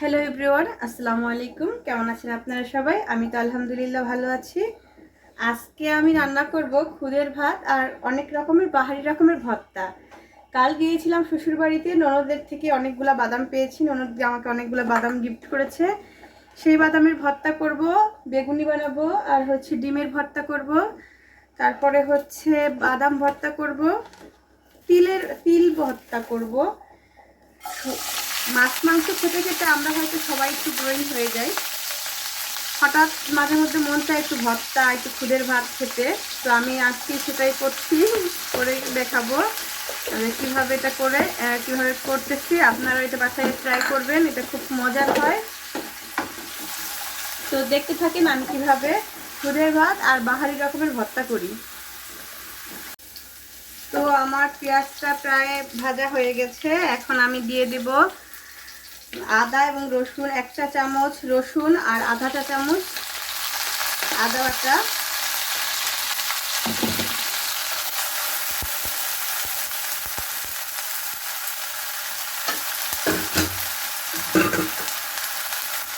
Hello everyone, আসসালামু আলাইকুম। কেমন আছেন আপনারা সবাই? আমি তো আলহামদুলিল্লাহ ভালো আছি। আজকে আমি রান্না করব খুদের ভাত আর অনেক রকমের বাহারি রকমের ভর্তা। কাল গিয়েছিলাম শ্বশুরবাড়িতে, ননদের থেকে অনেকগুলা বাদাম পেয়েছি। ননদ আমাকে অনেকগুলো বাদাম গিফট করেছে। সেই বাদামের ভর্তা করব, বেগুনি বানাবো, আর ডিমের ভর্তা করব। তারপরে বাদাম ভর্তা করব, তিল ভর্তা করব। মাছ মাংস খেতে খেতে আমরা হয়তো সবাই একটু বোরিং হয়ে যাই। হঠাৎ মাঝে মধ্যে মন চায় একটু ভর্তা, একটু খুদের ভাত খেতে। তো আমি আজকে সেটাই করছি, করে দেখাবো কিভাবে এটা কিভাবে করতেছি। আপনারা এটা বাসায় ট্রাই করবেন, এটা খুব মজার হয়। তো দেখতে থাকেন আমি কিভাবে খুদের ভাত আর বাহারি রকমের ভর্তা করি। তো আমার পেঁয়াজটা প্রায় ভাজা হয়ে গেছে। এখন আমি দিয়ে দিব আদা এবং রসুন, 1 চা চামচ রসুন আর আধা চা চামচ আদা বাটা।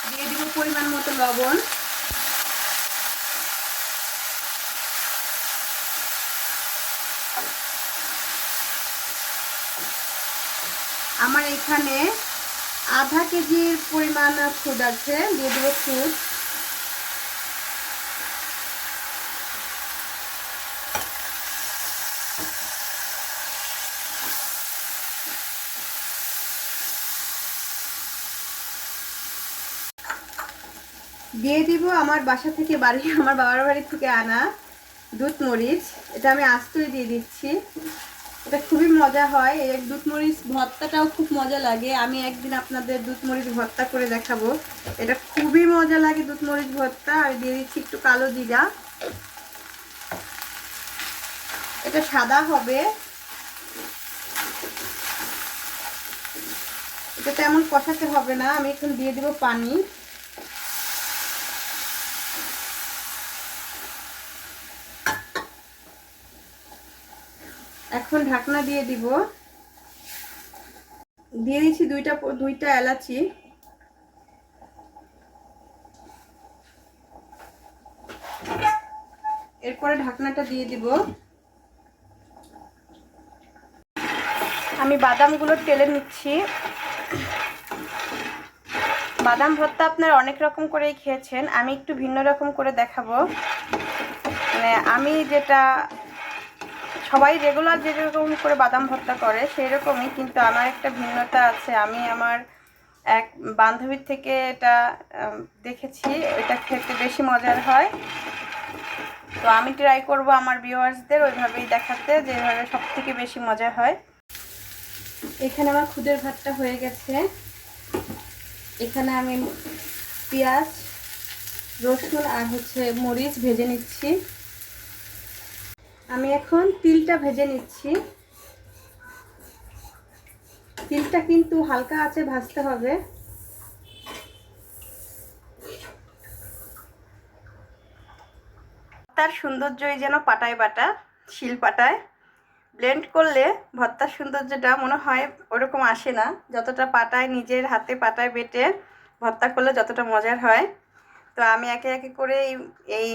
দিয়ে দিব পরিমাণ মতো লবণ। আমার এখানে আধা কেজির পরিমাণ খুদ আছে, দিয়ে দেবো খুদ। দিয়ে দিব আমার বাসা থেকে আমার বাবার বাড়ি থেকে আনা দুধ মরিচ। এটা আমি আস্তই দিয়ে দিচ্ছি। এটা খুবই মজা হয়। এই দুধ মরিচ ভর্তাটাও খুব মজা লাগে। আমি একদিন আপনাদের দুধ মরিচ ভর্তা করে দেখাবো। এটা খুবই মজা লাগে দুধ মরিচ ভর্তা। আর দিয়ে দিচ্ছি একটু কালো জিরা। এটা সাদা হবে, এটা তেমন কষাতে হবে না। আমি এখন দিয়ে দিব পানি। এখন ঢাকনা দিয়ে দিব। দিয়ে দিচ্ছি দুইটা এলাচি। এরপরে ঢাকনাটা দিয়ে দিব। আমি বাদামগুলো টেলে নিচ্ছি। বাদাম ভর্তা আপনারা অনেক রকম করেই খেয়েছেন, আমি একটু ভিন্ন রকম করে দেখাবো। মানে আমি যেটা সবাই রেগুলার যেরকম করে বাদাম ভর্তা করে সেই রকমই, কিন্তু আমার একটা ভিন্নতা আছে। আমি আমার এক বান্ধবীর থেকে এটা দেখেছি, এটা খেতে বেশি মজার হয়। তো আমি ট্রাই করব আমার ভিউয়ার্সদের ওইভাবেই দেখাতে, যেভাবে সব থেকে বেশি মজা হয়। এখানে আমার খুদের ভাতটা হয়ে গেছে। এখানে আমি পেঁয়াজ, রসুন আর মরিচ ভেজে নিচ্ছি। আমি এখন তিলটা ভেজে নিচ্ছি। তিলটা কিন্তু হালকা আঁচে ভাজতে হবে। তার সৌন্দর্যই যেন পাটায় বাটা, শিল পাটায় ব্লেন্ড করলে ভর্তার সৌন্দর্যটা মনে হয় ওরকম আসে না, যতটা পাটায় নিজের হাতে পাটায় বেটে ভর্তা করলে যতটা মজার হয়। তো আমি একে একে করে এই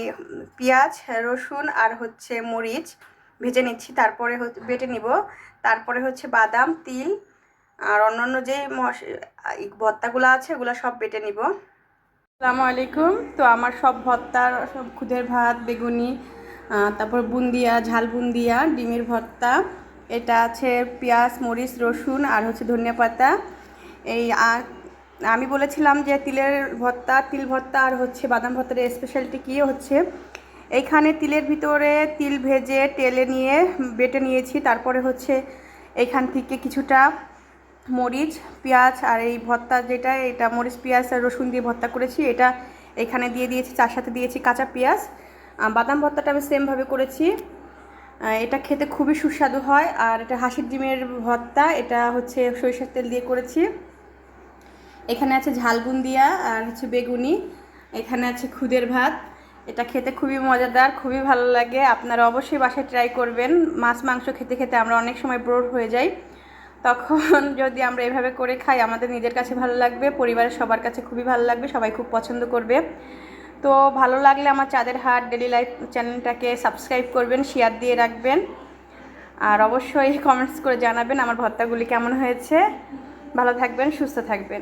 পেঁয়াজ, রসুন আর মরিচ ভেজে নিচ্ছি, তারপরে বেটে নিব। তারপরে বাদাম, তিল আর অন্যান্য যে ভর্তাগুলো আছে ওগুলো সব বেটে নিব। আসসালামু আলাইকুম। তো আমার সব ভর্তার, সব খুদের ভাত, বেগুনি, তারপর বুন্দিয়া, ঝাল বুন্দিয়া, ডিমের ভর্তা, এটা আছে পেঁয়াজ, মরিচ, রসুন আর ধনিয়া পাতা। এই আমি বলেছিলাম যে তিল ভর্তা আর বাদাম ভর্তার স্পেশালিটি কী এইখানে তিলের ভিতরে তিল ভেজে তেলে নিয়ে বেটে নিয়েছি। তারপরে এইখান থেকে কিছুটা মরিচ, পেঁয়াজ আর এই ভর্তা যেটা, এটা মরিচ, পেঁয়াজ আর রসুন দিয়ে ভর্তা করেছি, এটা এখানে দিয়ে দিয়েছি। তার সাথে দিয়েছি কাঁচা পেঁয়াজ। বাদাম ভর্তাটা আমি সেমভাবে করেছি। এটা খেতে খুবই সুস্বাদু হয়। আর এটা হাঁসের ডিমের ভর্তা, এটা সরিষার তেল দিয়ে করেছি। এখানে আছে ঝাল বুন্দিয়া আর বেগুনি। এখানে আছে খুদের ভাত। এটা খেতে খুবই মজাদার, খুবই ভালো লাগে। আপনারা অবশ্যই বাসায় ট্রাই করবেন। মাছ মাংস খেতে খেতে আমরা অনেক সময় বোর হয়ে যাই। তখন যদি আমরা এভাবে করে খাই আমাদের নিজের কাছে ভালো লাগবে, পরিবারের সবার কাছে খুবই ভালো লাগবে, সবাই খুব পছন্দ করবে। তো ভালো লাগলে আমার চাঁদের হাট ডেলি লাইফ চ্যানেলটাকে সাবস্ক্রাইব করবেন, শেয়ার দিয়ে রাখবেন, আর অবশ্যই কমেন্টস করে জানাবেন আমার ভর্তাগুলি কেমন হয়েছে। ভালো থাকবেন, সুস্থ থাকবেন।